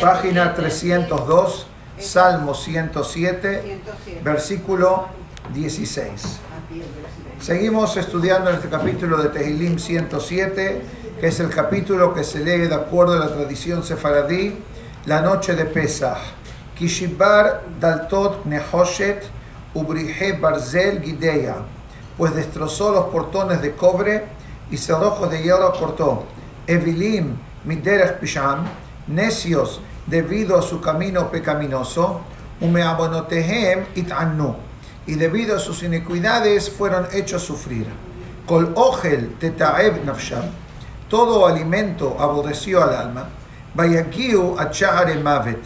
Página 302, Salmo 107, versículo 16. Seguimos estudiando en este capítulo de Tehilim 107, que es el capítulo que se lee de acuerdo a la tradición sefaradí, la noche de Pesach. Kishibar daltot nehoshet ubrihe barzel gideya, pues destrozó los portones de cobre y cerrojos de hierro cortó. Evilim miderech pisham, necios debido a su camino pecaminoso, umeabonotehem it'annu, y debido a sus iniquidades fueron hechos sufrir. Kol ochel tetaev nafsham, todo alimento aborreció al alma. Vayagiu a sha'are mavet,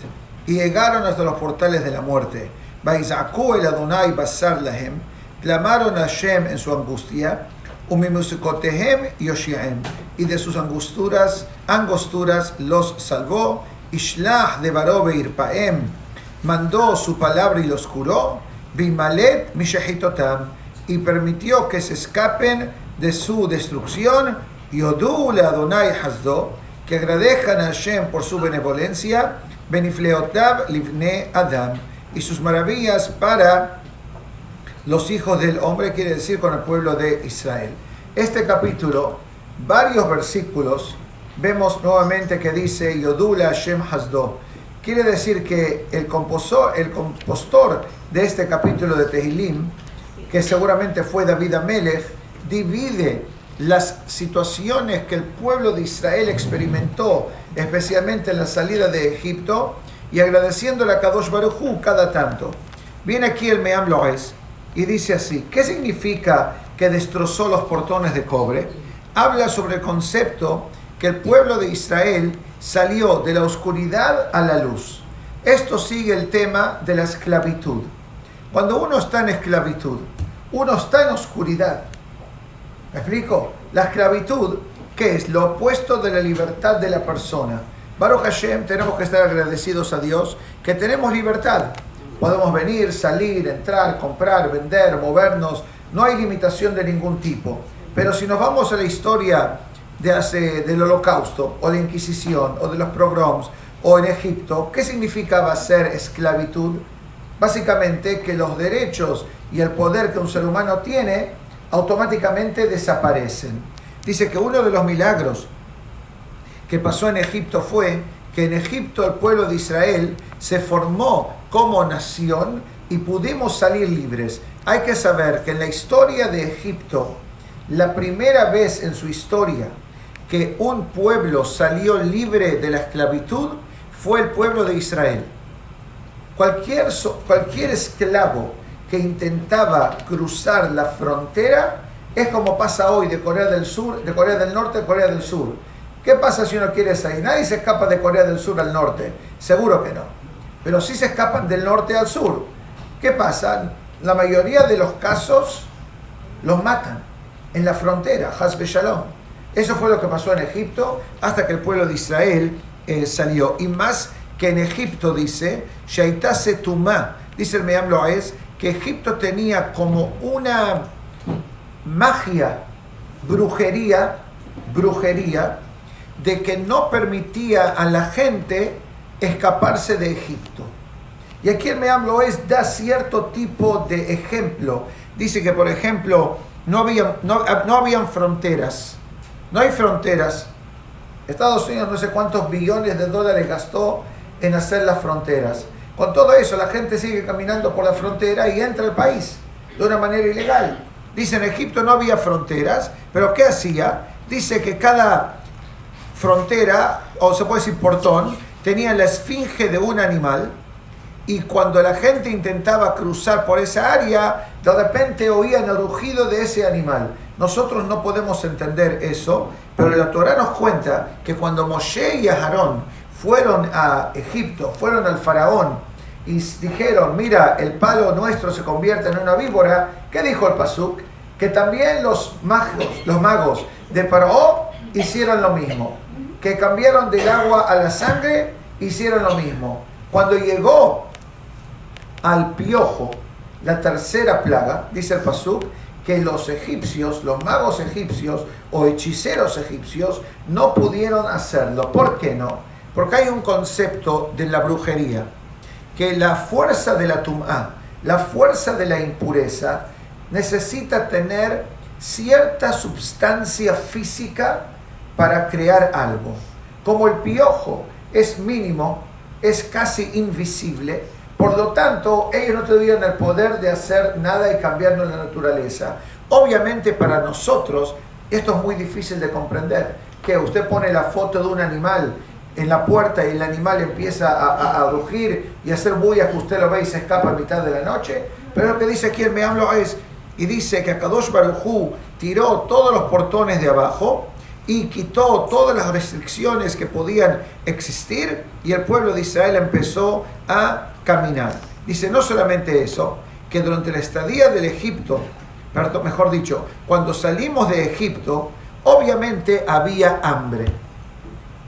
y llegaron hasta los portales de la muerte. Vaizaku el Adonai basar lahem, clamaron a Hashem en su angustia. Umimusikotehem yoshiahem, y de sus angosturas los salvó. Ishlach de barobe irpaem, mandó su palabra y los curó. Bimalet mishahitotam, y permitió que se escapen de su destrucción. Yodu le Adonai hasdo, que agradezcan a Hashem por su benevolencia. Benifleotav livne Adam, y sus maravillas para los hijos del hombre, quiere decir con el pueblo de Israel. Este capítulo, varios versículos, vemos nuevamente que dice Yodu le Hashem hasdo. Quiere decir que el compositor de este capítulo de Tehilim, que seguramente fue David Amelech, divide las situaciones que el pueblo de Israel experimentó, especialmente en la salida de Egipto, y agradeciéndole a Kadosh Baruj Hu cada tanto. Viene aquí el Me'am Lo'ez y dice así: ¿qué significa que destrozó los portones de cobre? Habla sobre el concepto que el pueblo de Israel salió de la oscuridad a la luz. Esto sigue el tema de la esclavitud. Cuando uno está en esclavitud, uno está en oscuridad. ¿Me explico? La esclavitud, ¿qué es? Lo opuesto de la libertad de la persona. Baruch Hashem, tenemos que estar agradecidos a Dios que tenemos libertad. Podemos venir, salir, entrar, comprar, vender, movernos. No hay limitación de ningún tipo. Pero si nos vamos a la historia del Holocausto, o de la Inquisición, o de los pogroms, o en Egipto, ¿qué significaba ser esclavitud? Básicamente que los derechos y el poder que un ser humano tiene automáticamente desaparecen. Dice que uno de los milagros que pasó en Egipto fue que en Egipto el pueblo de Israel se formó como nación y pudimos salir libres. Hay que saber que en la historia de Egipto, la primera vez en su historia que un pueblo salió libre de la esclavitud fue el pueblo de Israel. Cualquier esclavo que intentaba cruzar la frontera es como pasa hoy de Corea del Sur, de Corea del Norte a Corea del Sur. ¿Qué pasa si uno quiere salir? Nadie se escapa de Corea del Sur al norte, seguro que no. Pero sí se escapan del norte al sur. ¿Qué pasa? La mayoría de los casos los matan en la frontera, Haz Shalom. Eso fue lo que pasó en Egipto hasta que el pueblo de Israel salió. Y más que en Egipto dice, Shaitase Tumá, dice el Me'am Lo'ez, que Egipto tenía como una magia, brujería, de que no permitía a la gente escaparse de Egipto. Y aquí el Me'am Lo'ez da cierto tipo de ejemplo. Dice que, por ejemplo, no habían fronteras. No hay fronteras. Estados Unidos no sé cuántos billones de dólares gastó en hacer las fronteras. Con todo eso, la gente sigue caminando por la frontera y entra al país de una manera ilegal. Dice, en Egipto no había fronteras, pero ¿qué hacía? Dice que cada frontera, o se puede decir portón, tenía la esfinge de un animal, y cuando la gente intentaba cruzar por esa área, de repente oían el rugido de ese animal. Nosotros no podemos entender eso, pero la Torá nos cuenta que cuando Moshe y Aarón fueron a Egipto, fueron al faraón y dijeron, mira, el palo nuestro se convierte en una víbora, ¿qué dijo el pasuk? Que también los magos de Faraón hicieron lo mismo, que cambiaron del agua a la sangre, hicieron lo mismo. Cuando llegó al piojo, la tercera plaga, dice el pasuk, que los egipcios, los magos egipcios o hechiceros egipcios no pudieron hacerlo. ¿Por qué no? Porque hay un concepto de la brujería, que la fuerza de la tum'á, la fuerza de la impureza, necesita tener cierta sustancia física para crear algo. Como el piojo es mínimo, es casi invisible, por lo tanto, ellos no tuvieron el poder de hacer nada y cambiarnos la naturaleza. Obviamente para nosotros esto es muy difícil de comprender, que usted pone la foto de un animal en la puerta y el animal empieza a rugir y a hacer bulla, que usted lo ve y se escapa a mitad de la noche. Pero lo que dice aquí el Meamlo es, y dice que Akadosh Baruj Hu tiró todos los portones de abajo y quitó todas las restricciones que podían existir, y el pueblo de Israel empezó a caminar. Dice no solamente eso, que durante la estadía del Egipto, mejor dicho, cuando salimos de Egipto, obviamente había hambre.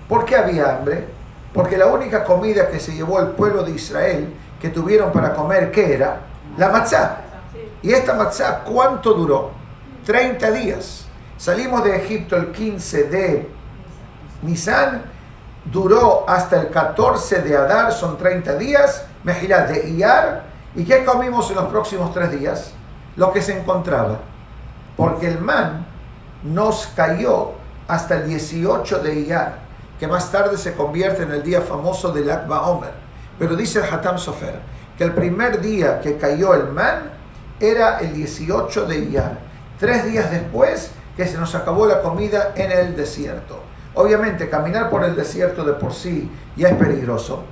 ¿Por qué había hambre? Porque la única comida que se llevó el pueblo de Israel, que tuvieron para comer, ¿qué era? La matzá. Y esta matzá, ¿cuánto duró? 30 días. Salimos de Egipto el 15 de Nisan, duró hasta el 14 de Adar, son 30 días, Mejilá de Iyar. ¿Y qué comimos en los próximos 3 días? Lo que se encontraba. Porque el man nos cayó hasta el 18 de Iyar, que más tarde se convierte en el día famoso del Lag BaOmer. Pero dice el Hatam Sofer que el primer día que cayó el man era el 18 de Iyar, 3 días después que se nos acabó la comida en el desierto. Obviamente caminar por el desierto de por sí ya es peligroso.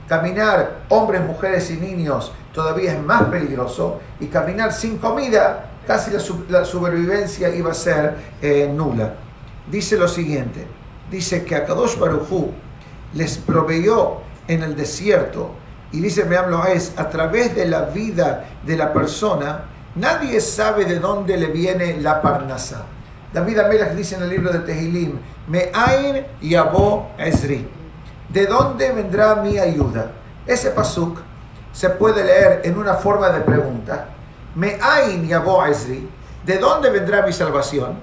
Caminar hombres, mujeres y niños todavía es más peligroso, y caminar sin comida, casi la supervivencia iba a ser nula. Dice lo siguiente, dice que Akadosh Baruj Hu les proveyó en el desierto, y dice Meamlo es, a través de la vida de la persona, nadie sabe de dónde le viene la parnasá. David Amelech dice en el libro de Tehilim, Me'ain yabo Ezri, ¿de dónde vendrá mi ayuda? Ese pasuk se puede leer en una forma de pregunta. Me'ain yabo Ezri, ¿de dónde vendrá mi salvación?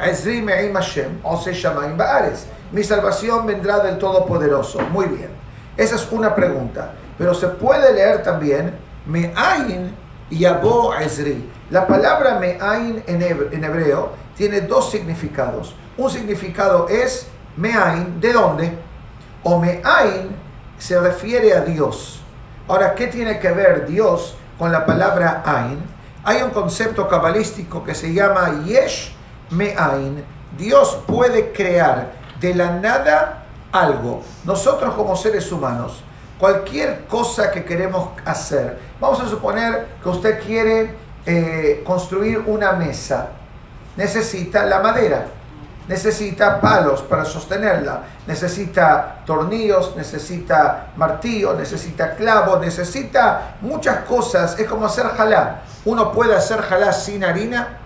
Ezri me'im Hashem, ose shamayim ba'aretz. Mi salvación vendrá del Todopoderoso. Muy bien, esa es una pregunta. Pero se puede leer también, Me'ain yabo Ezri. La palabra Me'ain en hebreo tiene 2 significados. Un significado es Me'ain, ¿de dónde? O Me'ain se refiere a Dios. Ahora, ¿qué tiene que ver Dios con la palabra Ain? Hay un concepto cabalístico que se llama Yesh Me'ain. Dios puede crear de la nada algo. Nosotros como seres humanos, cualquier cosa que queremos hacer, vamos a suponer que usted quiere construir una mesa. Necesita la madera, necesita palos para sostenerla, necesita tornillos, necesita martillo, necesita clavos, necesita muchas cosas. Es como hacer jalá. ¿Uno puede hacer jalá sin harina?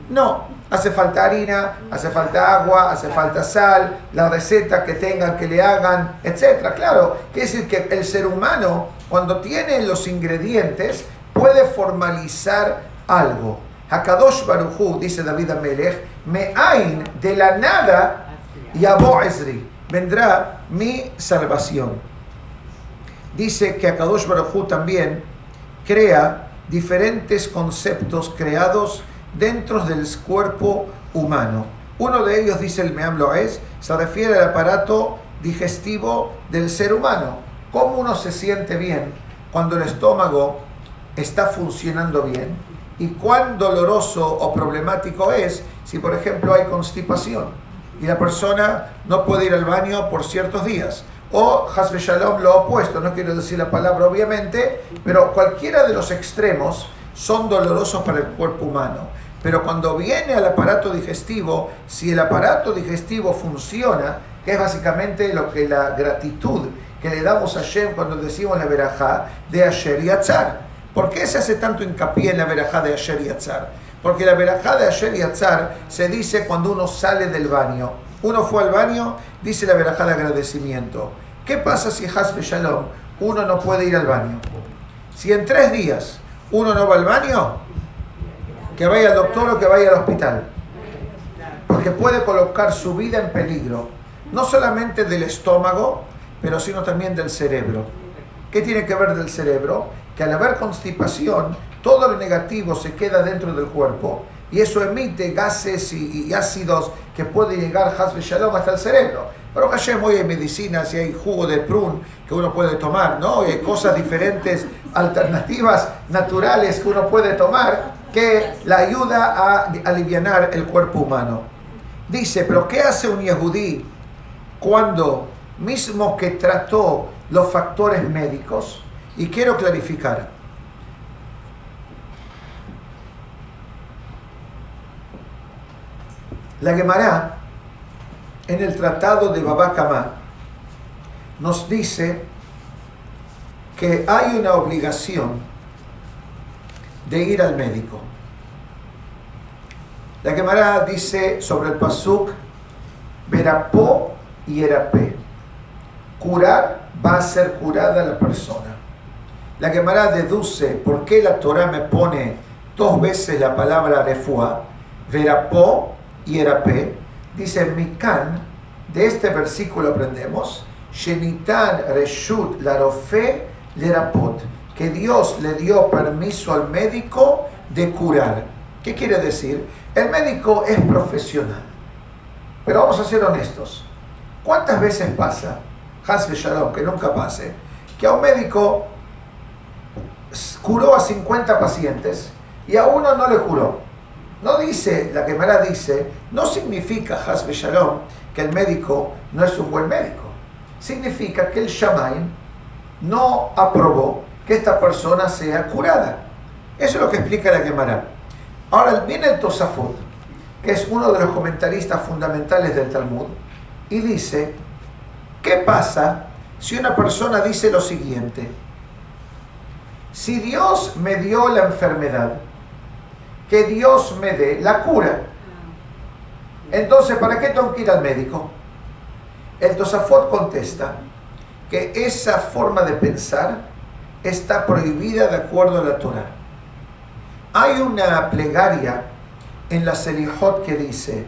No. Hace falta harina, hace falta agua, hace falta sal, la receta que tengan, que le hagan, etc. Claro, quiere decir que el ser humano, cuando tiene los ingredientes, puede formalizar algo. Hakadosh Baruj Hu, dice David Amelech, Me'ain, de la nada, yabo Ezri, vendrá mi salvación. Dice que Hakadosh Baruj Hu también crea diferentes conceptos creados dentro del cuerpo humano. Uno de ellos, dice el Meam Loez, se refiere al aparato digestivo del ser humano. Cómo uno se siente bien cuando el estómago está funcionando bien, y cuán doloroso o problemático es si, por ejemplo, hay constipación y la persona no puede ir al baño por ciertos días. O, Hasbe Shalom, lo opuesto, no quiero decir la palabra obviamente, pero cualquiera de los extremos son dolorosos para el cuerpo humano. Pero cuando viene al aparato digestivo, si el aparato digestivo funciona, que es básicamente lo que la gratitud que le damos a Hashem cuando decimos la verajá de Asher Yatzar. ¿Por qué se hace tanto hincapié en la verajá de Asher Yatzar? Porque la verajá de Asher Yatzar se dice cuando uno sale del baño. Uno fue al baño, dice la verajá de agradecimiento. ¿Qué pasa si Hasbe Shalom uno no puede ir al baño? Si en 3 días uno no va al baño, que vaya al doctor o que vaya al hospital. Porque puede colocar su vida en peligro, no solamente del estómago, pero sino también del cerebro. ¿Qué tiene que ver del cerebro? Que al haber constipación, todo lo negativo se queda dentro del cuerpo y eso emite gases y ácidos que pueden llegar, Haz Shalom, hasta el cerebro. Pero Hashem, hoy hay medicinas y hay jugo de prun que uno puede tomar, ¿no? Y hay cosas diferentes, alternativas naturales que uno puede tomar que la ayuda a alivianar el cuerpo humano. Dice, pero ¿qué hace un yehudí cuando mismo que trató los factores médicos? Y quiero clarificar. La Gemara, en el tratado de Baba Kama, nos dice que hay una obligación de ir al médico. La Gemara dice sobre el pasuk, verapó y erapé. Curar, va a ser curada la persona. La Gemara deduce por qué la Torah me pone 2 veces la palabra refuá, verapó y erapé. Dice Mikan, de este versículo aprendemos, Shenitan reshut la rofe lerapot, que Dios le dio permiso al médico de curar. ¿Qué quiere decir? El médico es profesional, pero vamos a ser honestos. ¿Cuántas veces pasa, Haz Shalom, que nunca pase, que a un médico curó a 50 pacientes y a uno no le curó? No dice, la Gemara dice, no significa, Haz Shalom, que el médico no es un buen médico. Significa que el Shamaim no aprobó que esta persona sea curada. Eso es lo que explica la Gemara. Ahora viene el Tosafot, que es uno de los comentaristas fundamentales del Talmud, y dice, ¿qué pasa si una persona dice lo siguiente? Si Dios me dio la enfermedad, que Dios me dé la cura, entonces ¿para qué tengo que ir al médico? El Tosafot contesta que esa forma de pensar está prohibida de acuerdo a la Torah. Hay una plegaria en la Selihot que dice,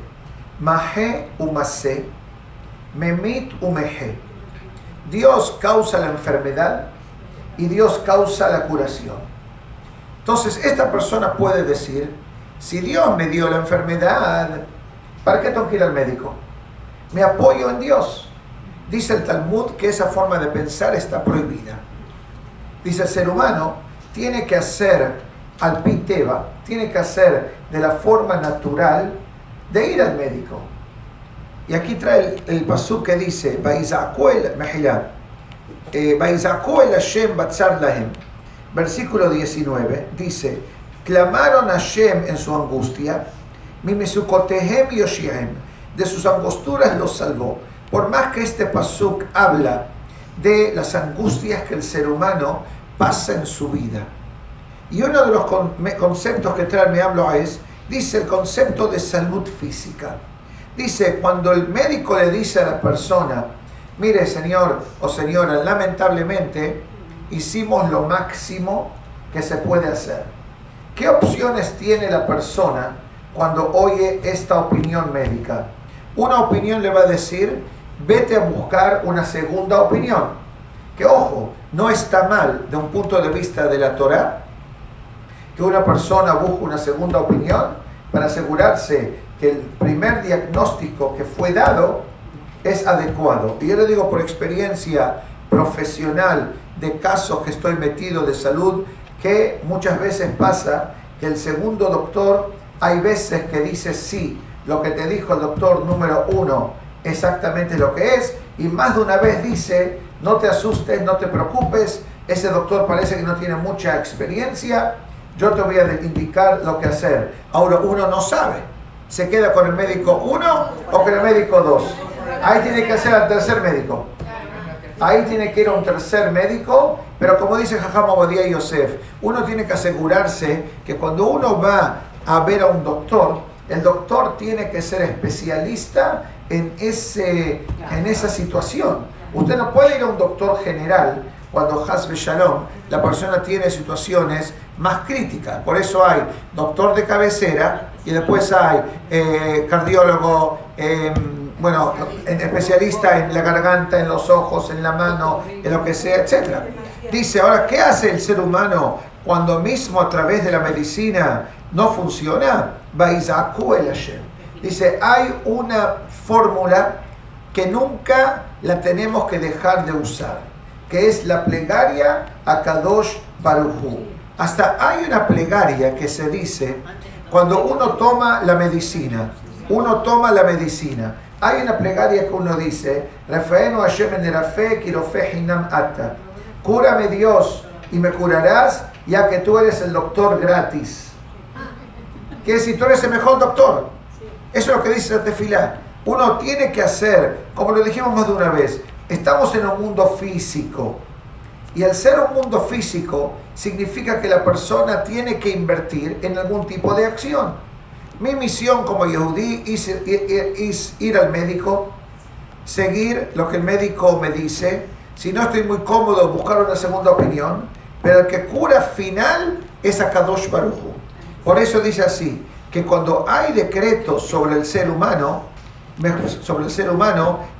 Mahé umase, memit umehe. Dios causa la enfermedad y Dios causa la curación. Entonces esta persona puede decir, si Dios me dio la enfermedad, ¿para qué tengo que ir al médico? Me apoyo en Dios. Dice el Talmud que esa forma de pensar está prohibida. Dice el ser humano tiene que hacer al piteva, tiene que hacer de la forma natural de ir al médico. Y aquí trae el pasuk que dice, versículo 19, dice, clamaron a Hashem en su angustia, de sus angosturas los salvó. Por más que este pasuk habla de las angustias que el ser humano pasa en su vida. Y uno de los conceptos que trae hablo es, dice el concepto de salud física. Dice, cuando el médico le dice a la persona, mire señor o señora, lamentablemente hicimos lo máximo que se puede hacer. ¿Qué opciones tiene la persona cuando oye esta opinión médica? Una opinión le va a decir, vete a buscar una segunda opinión. Que ojo, no está mal de un punto de vista de la Torah que una persona busque una segunda opinión para asegurarse que el primer diagnóstico que fue dado es adecuado. Y yo le digo por experiencia profesional de casos que estoy metido de salud, que muchas veces pasa que el segundo doctor, hay veces que dice sí, lo que te dijo el doctor número 1 exactamente lo que es, y más de una vez dice, no te asustes, no te preocupes, ese doctor parece que no tiene mucha experiencia, yo te voy a indicar lo que hacer. Ahora uno no sabe, ¿se queda con el médico 1 o con el médico 2? Ahí tiene que ser al tercer médico. Ahí tiene que ir a un tercer médico, pero como dice Jajam Obadiah Yosef, uno tiene que asegurarse que cuando uno va a ver a un doctor, el doctor tiene que ser especialista en esa situación. Usted no puede ir a un doctor general cuando Haz Shalom la persona tiene situaciones más críticas. Por eso hay doctor de cabecera y después hay cardiólogo, bueno, especialista en la garganta, en los ojos, en la mano, en lo que sea, etc. Dice, ahora, ¿qué hace el ser humano cuando mismo a través de la medicina no funciona? Baizaku el Hashem. Dice, hay una fórmula que nunca la tenemos que dejar de usar, que es la plegaria a Kadosh Baruj Hu. Hasta hay una plegaria que se dice cuando uno toma la medicina. Hay una plegaria que uno dice, Refaenu Hashem enerafe kirofe hinam ata. Cúrame Dios y me curarás, ya que tú eres el doctor gratis. Quiere decir, tú eres el mejor doctor. Eso es lo que dice la tefilá. Uno tiene que hacer, como lo dijimos más de una vez, estamos en un mundo físico. Y al ser un mundo físico, significa que la persona tiene que invertir en algún tipo de acción. Mi misión como yehudí es ir al médico, seguir lo que el médico me dice. Si no estoy muy cómodo, buscar una segunda opinión. Pero el que cura final es a Kadosh Baruj Hu. Por eso dice así, que cuando hay decretos sobre el ser humano,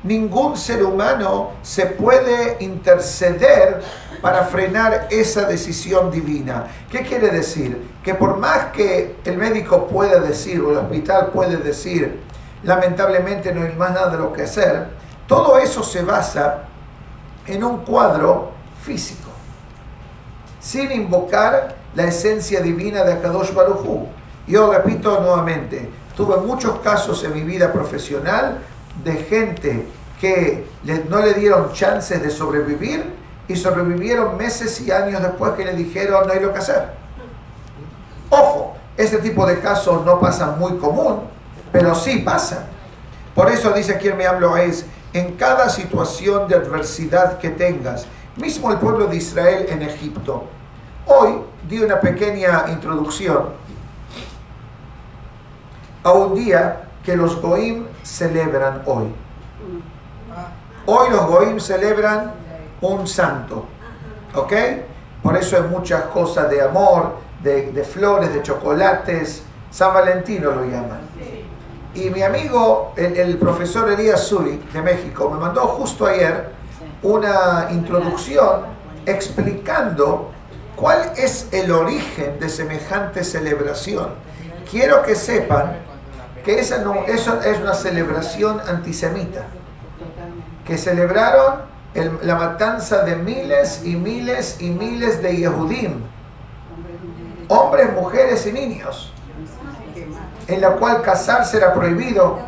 ningún ser humano se puede interceder para frenar esa decisión divina. ¿Qué quiere decir? Que por más que el médico pueda decir, o el hospital puede decir, lamentablemente no hay más nada de lo que hacer, todo eso se basa en un cuadro físico, sin invocar la esencia divina de Kadosh Baruj Hu. Yo repito nuevamente, tuve muchos casos en mi vida profesional de gente que no le dieron chances de sobrevivir y sobrevivieron meses y años después que le dijeron no hay lo que hacer. Ojo, este tipo de casos no pasan muy común, pero sí pasan. Por eso dice aquí el Me'amlo es, en cada situación de adversidad que tengas, mismo el pueblo de Israel en Egipto. Hoy di una pequeña introducción a un día que los Goim celebran hoy. Hoy los Goim celebran un santo, ¿ok? Por eso hay muchas cosas de amor, de flores, de chocolates. San Valentino lo llaman. Y mi amigo, el profesor Elías Zuri de México, me mandó justo ayer una introducción explicando cuál es el origen de semejante celebración. Quiero que sepan que eso es una celebración antisemita, que celebraron la matanza de miles y miles y miles de Yehudim, hombres, mujeres y niños, en la cual casarse era prohibido,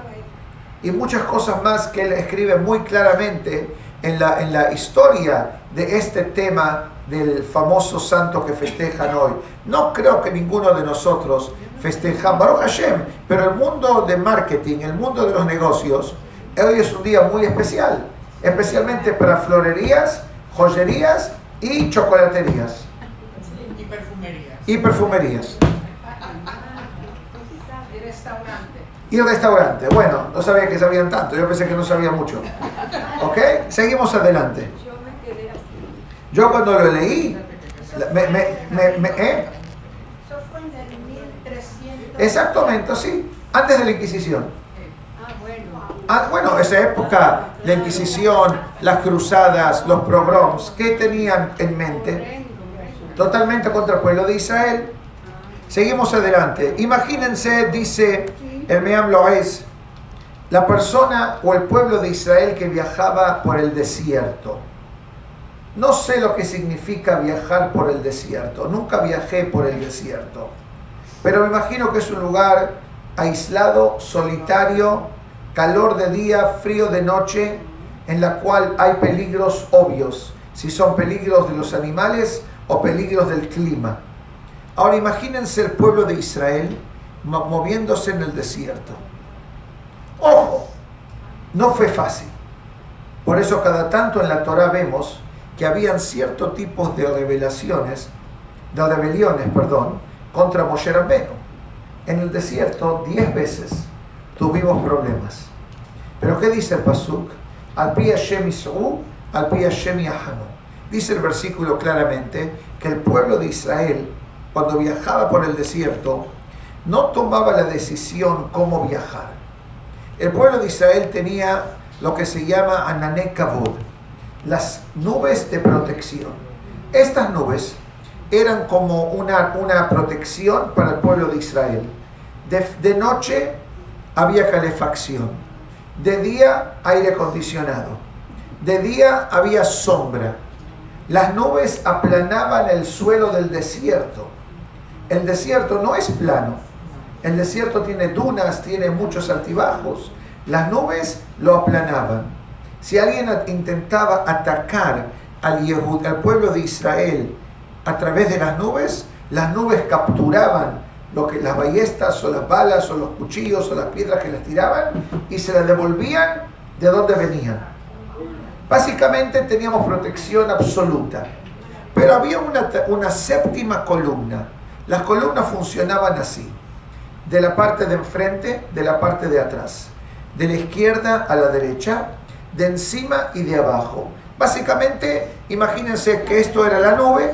y muchas cosas más que él escribe muy claramente en la historia de este tema del famoso santo que festejan hoy. No creo que ninguno de nosotros festejan Baruch Hashem, pero el mundo de marketing, el mundo de los negocios, hoy es un día muy especial, especialmente para florerías, joyerías y chocolaterías. Y perfumerías. Y restaurante. Bueno, no sabía que sabían tanto, yo pensé que no sabía mucho. ¿Ok? Seguimos adelante. Yo cuando lo leí, Eso fue en el 1300. Exactamente, sí, antes de la Inquisición. Bueno, esa época, la Inquisición, las cruzadas, los pogroms, ¿qué tenían en mente? Totalmente contra el pueblo de Israel. Seguimos adelante. Imagínense, dice el Me'amlo es, la persona o el pueblo de Israel que viajaba por el desierto. No sé lo que significa viajar por el desierto. Nunca viajé por el desierto. Pero me imagino que es un lugar aislado, solitario, calor de día, frío de noche, en la cual hay peligros obvios. Si son peligros de los animales o peligros del clima. Ahora imagínense el pueblo de Israel moviéndose en el desierto. Ojo, no fue fácil. Por eso cada tanto en la Torah vemos que habían ciertos tipos de rebeliones, contra Moshe Rabbeinu. En el desierto 10 veces tuvimos problemas. Pero ¿qué dice el pasuk? Al pi Hashem yis'u, al pi Hashem yahanu. Dice el versículo claramente que el pueblo de Israel, cuando viajaba por el desierto, no tomaba la decisión cómo viajar. El pueblo de Israel tenía lo que se llama Anané Kavod, las nubes de protección. Estas nubes eran como una protección para el pueblo de Israel. De noche había calefacción, de día aire acondicionado, de día había sombra. Las nubes aplanaban el suelo del desierto. El desierto no es plano. El desierto tiene dunas, tiene muchos altibajos. Las nubes lo aplanaban. Si alguien intentaba atacar al pueblo de Israel a través de las nubes capturaban las ballestas o las balas o los cuchillos o las piedras que les tiraban y se las devolvían de donde venían. Básicamente teníamos protección absoluta. Pero había una séptima columna. Las columnas funcionaban así: de la parte de enfrente, de la parte de atrás, de la izquierda a la derecha, de encima y de abajo. Básicamente, imagínense que esto era la nube.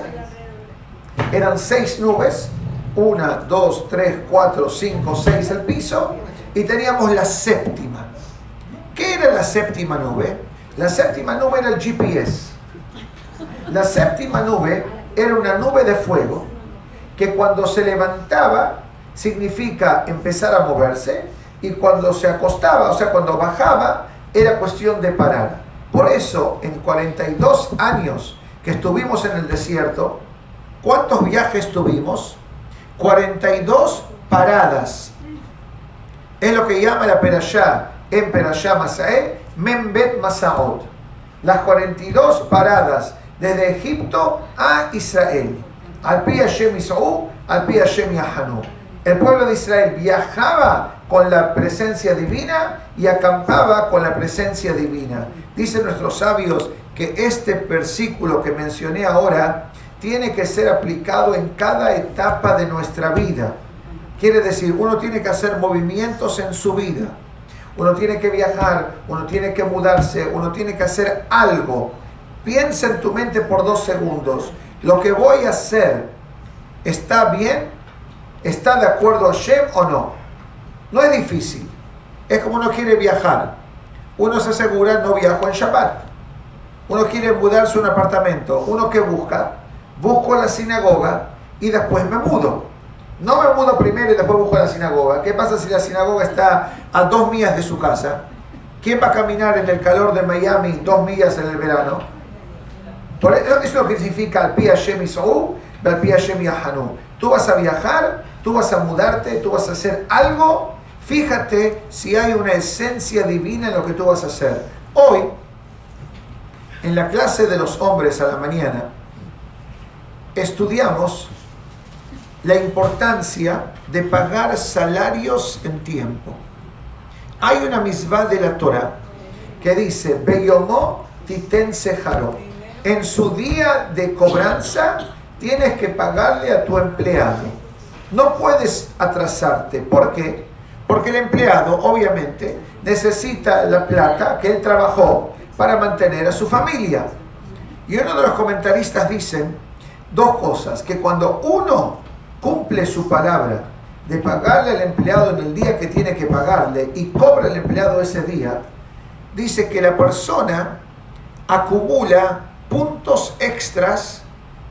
Eran 6 nubes, 1, 2, 3, 4, 5, 6 el piso, y teníamos la séptima. ¿Qué era la séptima nube? La séptima nube era el GPS. La séptima nube era una nube de fuego que cuando se levantaba significa empezar a moverse, y cuando se acostaba, o sea, cuando bajaba, era cuestión de parar. Por eso, en 42 años que estuvimos en el desierto, ¿cuántos viajes tuvimos? 42 paradas. Es lo que llama la Perashá, en Perashá Masaé, Membet Masaot. Las 42 paradas desde Egipto a Israel. Al pi Hashem Yisou, al pi Hashem Yahanu. El pueblo de Israel viajaba con la presencia divina y acampaba con la presencia divina. Dicen nuestros sabios que este versículo que mencioné ahora tiene que ser aplicado en cada etapa de nuestra vida. Quiere decir, uno tiene que hacer movimientos en su vida. Uno tiene que viajar, uno tiene que mudarse, uno tiene que hacer algo. Piensa en tu mente por 2 segundos. ¿Lo que voy a hacer está bien? ¿Está de acuerdo a Hashem o no? No es difícil. Es como uno quiere viajar. Uno se asegura, no viajo en Shabbat. Uno quiere mudarse a un apartamento. ¿Uno qué busca? Busco la sinagoga y después me mudo. No me mudo primero y después busco la sinagoga. ¿Qué pasa si la sinagoga está a 2 millas de su casa? ¿Quién va a caminar en el calor de Miami 2 millas en el verano? Por eso es lo que significa al pi Hashem Yisou, al pi Hashem Yahanu. Tú vas a viajar, tú vas a mudarte, tú vas a hacer algo. Fíjate si hay una esencia divina en lo que tú vas a hacer. Hoy, en la clase de los hombres a la mañana, estudiamos la importancia de pagar salarios en tiempo. Hay una misvá de la Torah que dice: Beyomó titen sejaro. En su día de cobranza tienes que pagarle a tu empleado. No puedes atrasarte. ¿Por qué? Porque el empleado obviamente necesita la plata que él trabajó para mantener a su familia. Y uno de los comentaristas dicen 2 cosas: que cuando uno cumple su palabra de pagarle al empleado en el día que tiene que pagarle y cobra el empleado ese día, dice que la persona acumula puntos extras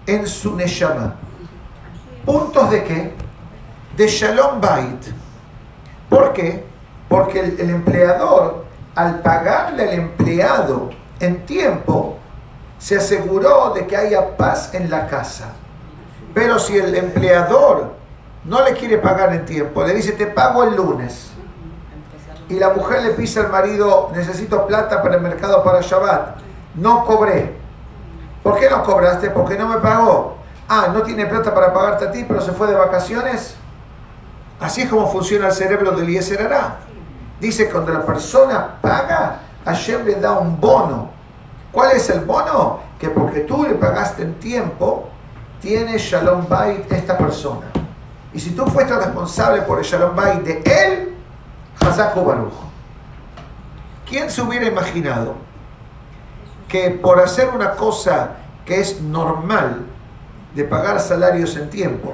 en su neshama. ¿Puntos de qué? De Shalom Bait. ¿Por qué? Porque el empleador, al pagarle al empleado en tiempo, se aseguró de que haya paz en la casa. Pero si el empleador no le quiere pagar en tiempo, le dice: te pago el lunes, y la mujer le pisa al marido: necesito plata para el mercado para Shabbat, no cobré. ¿Por qué no cobraste? Porque no me pagó. Ah, no tiene plata para pagarte a ti, pero se fue de vacaciones. Así es como funciona el cerebro del Eliezer Hará. Dice que cuando la persona paga, Hashem le da un bono. ¿Cuál es el bono? Que porque tú le pagaste en tiempo, tiene Shalom Bait esta persona. Y si tú fuiste responsable por el Shalom Bait de él, Hazak Baruch. ¿Quién se hubiera imaginado que por hacer una cosa que es normal de pagar salarios en tiempo,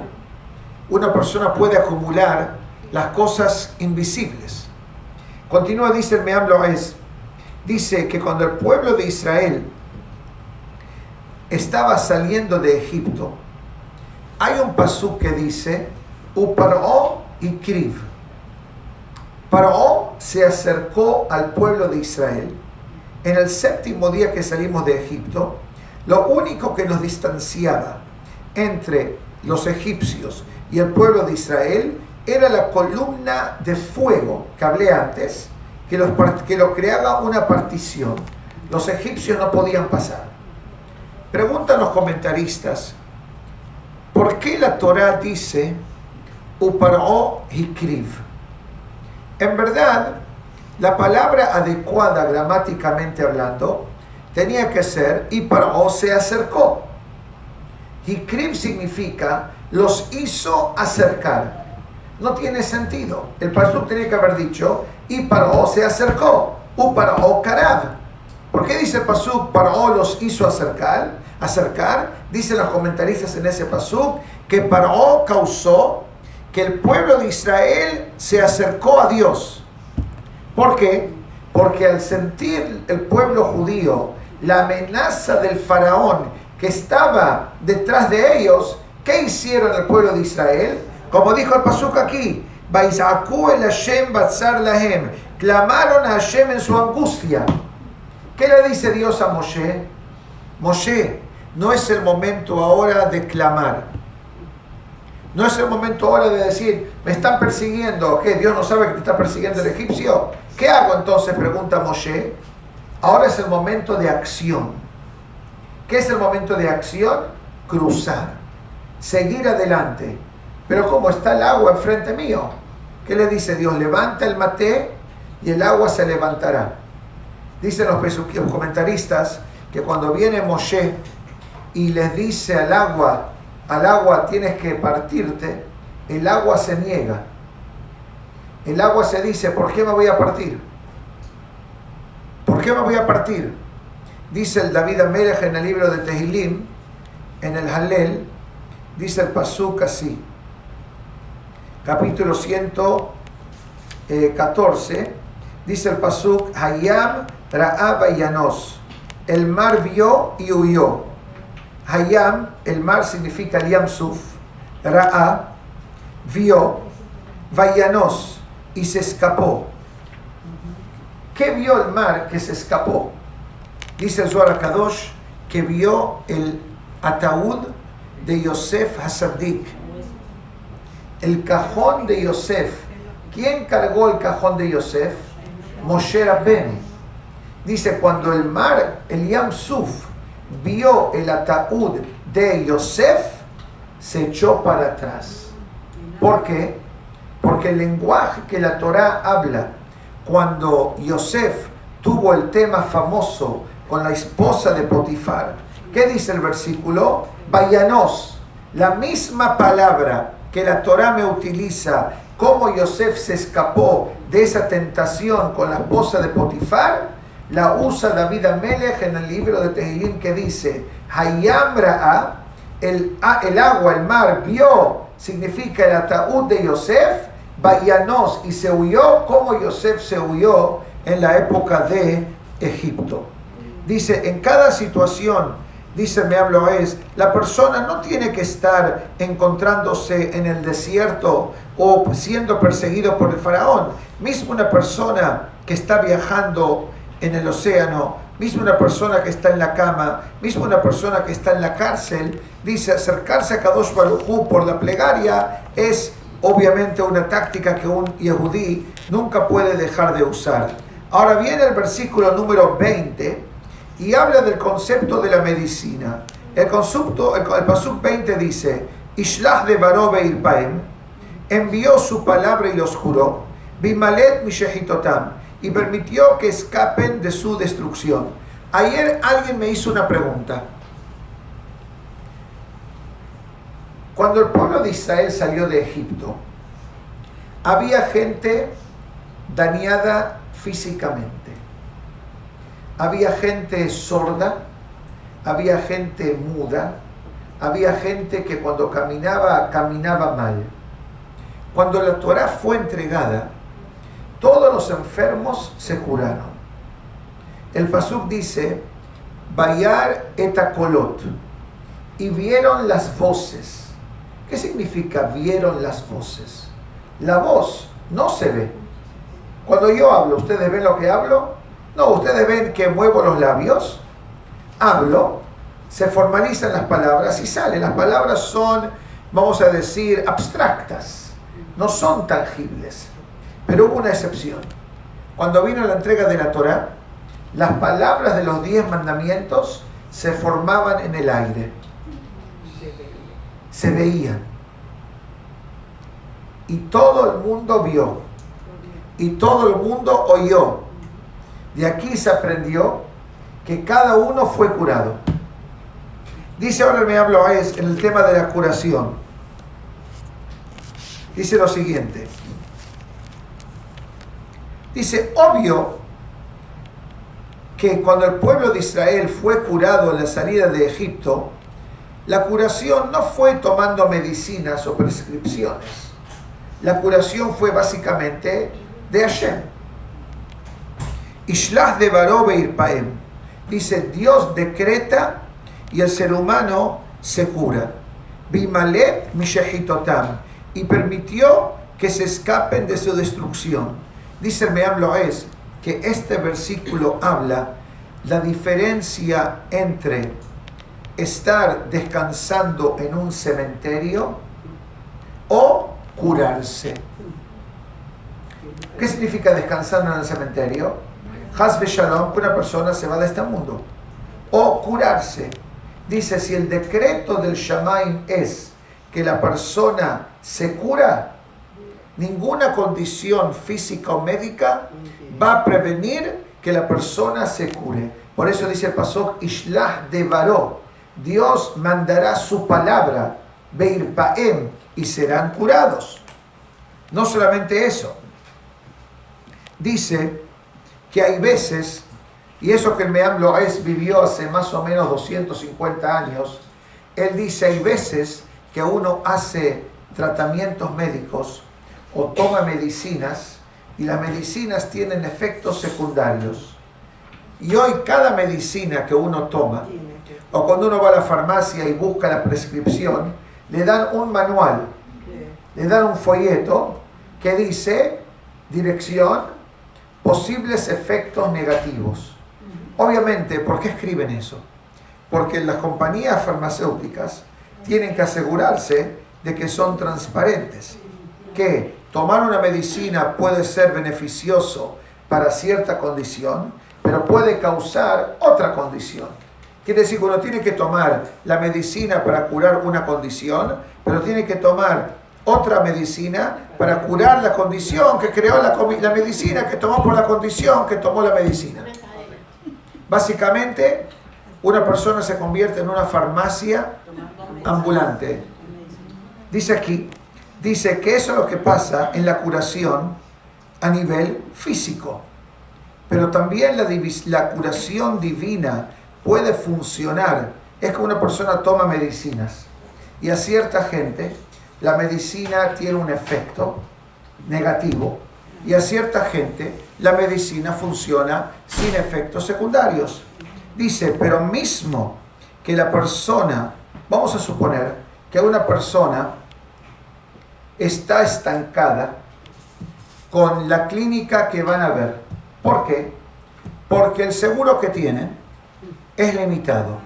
una persona puede acumular las cosas invisibles? Continúa, dice el Meam Lo'ez, dice que cuando el pueblo de Israel estaba saliendo de Egipto, hay un pasuk que dice, Uparó y Kriv. Paró se acercó al pueblo de Israel en el 7º día que salimos de Egipto. Lo único que nos distanciaba entre los egipcios y el pueblo de Israel era la columna de fuego que hablé antes, que lo creaba una partición. Los egipcios no podían pasar. Preguntan los comentaristas, ¿por qué la Torá dice Uparó y Kriv? En verdad, la palabra adecuada gramáticamente hablando tenía que ser y Paró se acercó. Hikriv significa los hizo acercar. No tiene sentido. El pasuk tenía que haber dicho y Paró se acercó. Uparó Karav. ¿Por qué dice el pasuk Paró los hizo acercar? Dicen los comentaristas en ese pasuk que Paró causó que el pueblo de Israel se acercó a Dios. ¿Por qué? Porque al sentir el pueblo judío la amenaza del faraón que estaba detrás de ellos, ¿qué hicieron el pueblo de Israel? Como dijo el pasuk aquí, Vaizaku el Hashem batzar lahem, clamaron a Hashem en su angustia. ¿Qué le dice Dios a Moshe? Moshe, no es el momento ahora de clamar. No es el momento ahora de decir, me están persiguiendo. ¿Qué? ¿Dios no sabe que te está persiguiendo el egipcio? ¿Qué hago entonces? Pregunta Moshe. Ahora es el momento de acción. ¿Qué es el momento de acción? Cruzar. Seguir adelante. Pero ¿cómo está el agua enfrente mío? ¿Qué le dice Dios? Levanta el maté y el agua se levantará. Dicen los comentaristas que cuando viene Moshe y les dice al agua tienes que partirte, el agua se niega. El agua se dice, ¿por qué me voy a partir? ¿Por qué me voy a partir? Dice el David Amelech en el libro de Tehilim, en el Halel, dice el pasuk así, capítulo 114, dice el pasuk, Hayam Ra'a Vayanos, el mar vio y huyó. Hayam, el mar significa el Yam Suf, Ra'a, vio, Vayanos, y se escapó. ¿Qué vio el mar que se escapó? Dice el Zohar HaKadosh que vio el ataúd de Yosef Hasadik, el cajón de Yosef. ¿Quién cargó el cajón de Yosef? Moshe Rabbeinu. Dice, cuando el mar, el Yam Suf, vio el ataúd de Yosef, se echó para atrás. ¿Por qué? Porque el lenguaje que la Torá habla cuando Yosef tuvo el tema famoso con la esposa de Potifar, ¿qué dice el versículo? Vayanos, la misma palabra que la Torá me utiliza, cómo Yosef se escapó de esa tentación con la esposa de Potifar, la usa David Amelech en el libro de Tehilim que dice, Hayam Ra'a, el agua, el mar, vio, significa el ataúd de Yosef, Vayanos, y se huyó como Yosef se huyó en la época de Egipto. Dice, en cada situación, dice Meam Lo'ez, la persona no tiene que estar encontrándose en el desierto o siendo perseguido por el faraón. Mismo una persona que está viajando en el océano, mismo una persona que está en la cama, mismo una persona que está en la cárcel, dice, acercarse a Kadosh Baruj Hu por la plegaria es obviamente una táctica que un yehudí nunca puede dejar de usar. Ahora viene el versículo número 20 y habla del concepto de la medicina. El pasuk 20 dice, Ishlach de Baró Beirpaem, envió su palabra y los juró, Bimalet Mishehitotam, y permitió que escapen de su destrucción. Ayer alguien me hizo una pregunta. Cuando el pueblo de Israel salió de Egipto, había gente dañada físicamente. Había gente sorda, había gente muda, había gente que cuando caminaba mal. Cuando la Torá fue entregada, todos los enfermos se curaron. El pasuk dice, Bayar etakolot, y vieron las voces. ¿Qué significa vieron las voces? La voz no se ve. Cuando yo hablo, ¿ustedes ven lo que hablo? No, ustedes ven que muevo los labios, hablo, se formalizan las palabras y salen. Las palabras son, vamos a decir, abstractas, no son tangibles. Pero hubo una excepción. Cuando vino la entrega de la Torá, las palabras de los 10 mandamientos se formaban en el aire. Se veían. Y todo el mundo vio. Y todo el mundo oyó. De aquí se aprendió que cada uno fue curado. Dice ahora me hablo en el tema de la curación. Dice lo siguiente. Dice, obvio que cuando el pueblo de Israel fue curado en la salida de Egipto, la curación no fue tomando medicinas o prescripciones. La curación fue básicamente de Hashem. Ishlach devaró beirpaem. Dice, Dios decreta y el ser humano se cura. Bimaleh mishehitotam. Y permitió que se escapen de su destrucción. Dice el Me'am Lo'ez que este versículo habla la diferencia entre estar descansando en un cementerio o curarse. ¿Qué significa descansando en el cementerio? Haz Shalom, que una persona se va de este mundo. O curarse. Dice, si el decreto del Shamaim es que la persona se cura, ninguna condición física o médica va a prevenir que la persona se cure. Por eso dice el pasuk, Ishlach devaró. Dios mandará su palabra, Beirpaem, y serán curados. No solamente eso. Dice que hay veces, y eso que el Me'am Lo'ez vivió hace más o menos 250 años, él dice, hay veces que uno hace tratamientos médicos o toma medicinas y las medicinas tienen efectos secundarios. Y hoy cada medicina que uno toma, o cuando uno va a la farmacia y busca la prescripción, le dan un manual, le dan un folleto que dice dirección, posibles efectos negativos. Obviamente, ¿por qué escriben eso? Porque las compañías farmacéuticas tienen que asegurarse de que son transparentes, que tomar una medicina puede ser beneficioso para cierta condición, pero puede causar otra condición. Quiere decir que uno tiene que tomar la medicina para curar una condición, pero tiene que tomar otra medicina para curar la condición que creó la medicina, que tomó por la condición que tomó la medicina. Básicamente, una persona se convierte en una farmacia ambulante. Dice aquí, dice que eso es lo que pasa en la curación a nivel físico. Pero también la curación divina puede funcionar. Es que una persona toma medicinas y a cierta gente la medicina tiene un efecto negativo y a cierta gente la medicina funciona sin efectos secundarios. Dice, pero mismo que la persona, vamos a suponer que una persona está estancada con la clínica que van a ver. ¿Por qué? Porque el seguro que tienen es limitado.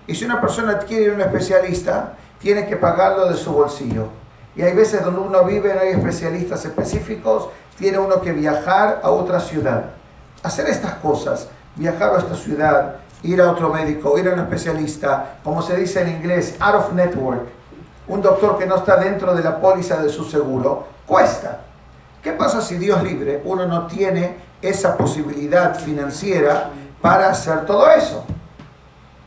Y si una persona quiere ir a un especialista, tiene que pagarlo de su bolsillo. Y hay veces donde uno vive, no hay especialistas específicos, tiene uno que viajar a otra ciudad. Hacer estas cosas, viajar a esta ciudad, ir a otro médico, ir a un especialista, como se dice en inglés, out of network, un doctor que no está dentro de la póliza de su seguro, cuesta. ¿Qué pasa si Dios libre, uno no tiene esa posibilidad financiera para hacer todo eso?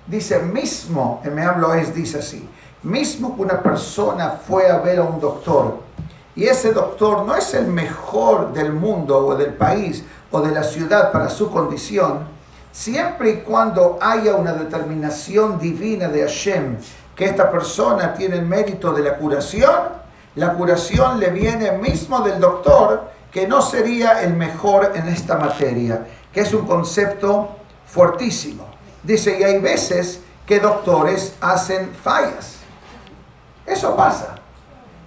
Dice mismo, en Me'am Lo'ez dice así, mismo que una persona fue a ver a un doctor y ese doctor no es el mejor del mundo o del país o de la ciudad para su condición, siempre y cuando haya una determinación divina de Hashem que esta persona tiene el mérito de la curación le viene mismo del doctor que no sería el mejor en esta materia, que es un concepto fuertísimo. Dice, y hay veces que doctores hacen fallas. Eso pasa,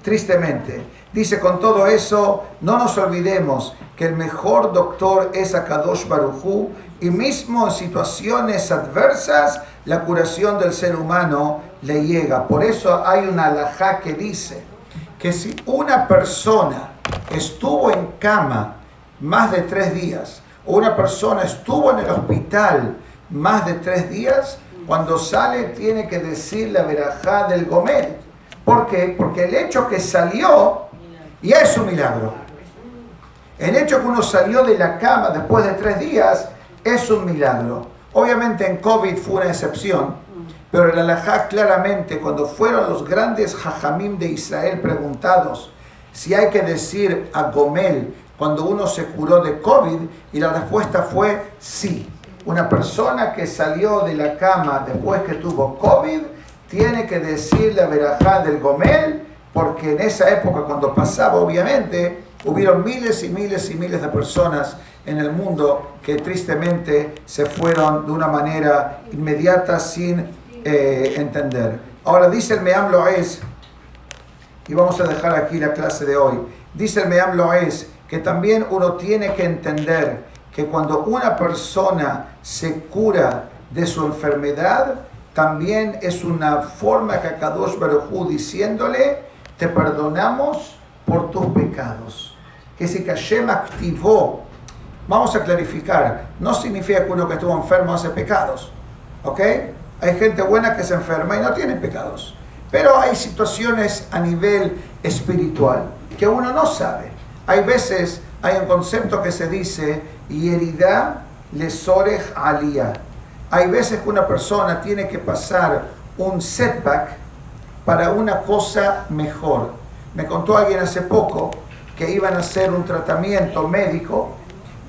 tristemente. Dice, con todo eso, no nos olvidemos que el mejor doctor es Akadosh Baruj Hu, y mismo en situaciones adversas, la curación del ser humano le llega. Por eso hay una halajá que dice que si una persona estuvo en cama más de 3 días, o una persona estuvo en el hospital más de 3 días, cuando sale tiene que decir la verajá del Gomel. ¿Por qué? Porque el hecho que salió ya es un milagro. El hecho que uno salió de la cama después de 3 días es un milagro. Obviamente en COVID fue una excepción, pero el halajá claramente, cuando fueron los grandes jajamim de Israel preguntados si hay que decir a Gomel cuando uno se curó de COVID, y la respuesta fue sí. Una persona que salió de la cama después que tuvo COVID tiene que decir la verajá del Gomel, porque en esa época, cuando pasaba, obviamente, hubieron miles y miles y miles de personas en el mundo que tristemente se fueron de una manera inmediata sin entender. Ahora dice el Me'am Lo'ez, y vamos a dejar aquí la clase de hoy, dice el Me'am Lo'ez que también uno tiene que entender que cuando una persona se cura de su enfermedad, también es una forma que Akadosh Baruj Hu diciéndole, te perdonamos por tus pecados. Que si Hashem activó, vamos a clarificar, no significa que uno que estuvo enfermo hace pecados, ¿ok? Hay gente buena que se enferma y no tiene pecados, pero hay situaciones a nivel espiritual que uno no sabe. Hay veces, hay un concepto que se dice, Yerida lesorech aliyah. Hay veces que una persona tiene que pasar un setback para una cosa mejor. Me contó alguien hace poco que iban a hacer un tratamiento médico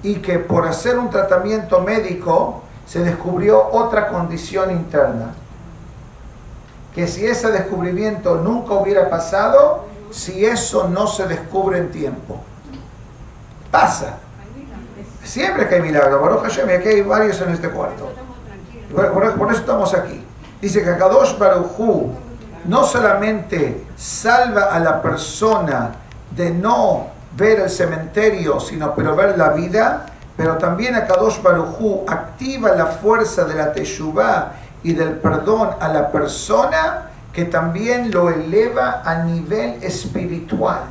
y que por hacer un tratamiento médico se descubrió otra condición interna. Que si ese descubrimiento nunca hubiera pasado, si eso no se descubre en tiempo. Pasa. Siempre que hay milagros. Baruch Hashem, y aquí hay varios en este cuarto. Por eso estamos aquí. Dice que Akadosh Baruj Hu no solamente salva a la persona de no ver el cementerio, sino pero ver la vida, pero también Akadosh Baruj Hu activa la fuerza de la teshuvá y del perdón a la persona, que también lo eleva a nivel espiritual.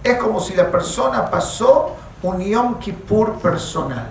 Es como si la persona pasó un Yom Kippur personal,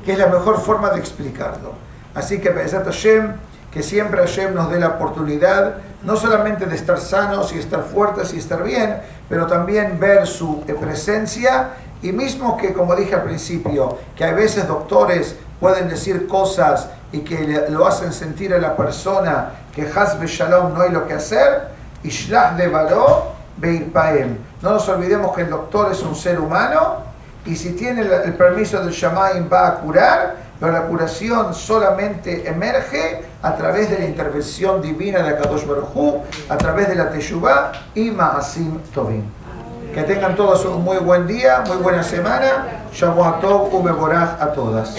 que es la mejor forma de explicarlo. Así que Be'ezat Hashem, que siempre Hashem nos dé la oportunidad no solamente de estar sanos y estar fuertes y estar bien, pero también ver su presencia, y mismo que, como dije al principio, que a veces doctores pueden decir cosas y que lo hacen sentir a la persona que Haz Shalom no hay lo que hacer, Ishlach de Baró Beirpaem. No nos olvidemos que el doctor es un ser humano, y si tiene el permiso del Shamayim va a curar, pero la curación solamente emerge a través de la intervención divina de Akadosh Baruj Hu, a través de la Teshuvah y Ma'asim Tovim. Que tengan todos un muy buen día, muy buena semana. Shavuot Tov Umeborach a todas.